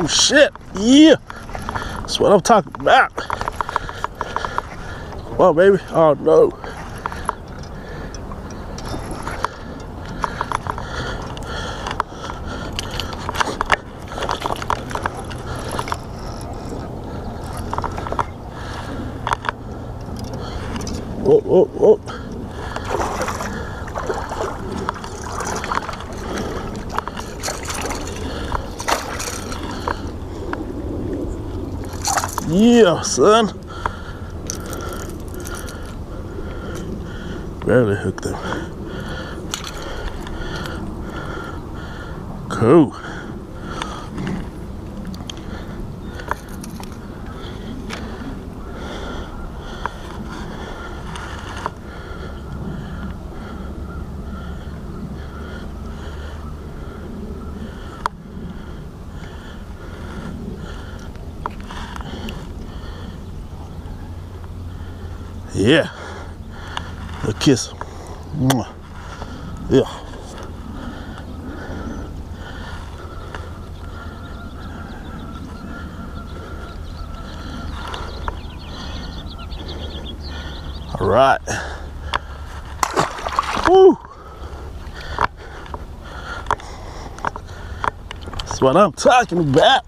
Oh shit, yeah. That's what I'm talking about. Come on, baby. Oh no. Whoa, whoa, whoa. Yeah, son. Barely hooked them. Cool. Yeah. A kiss. Mwah. Yeah. All right. Woo. That's what I'm talking about.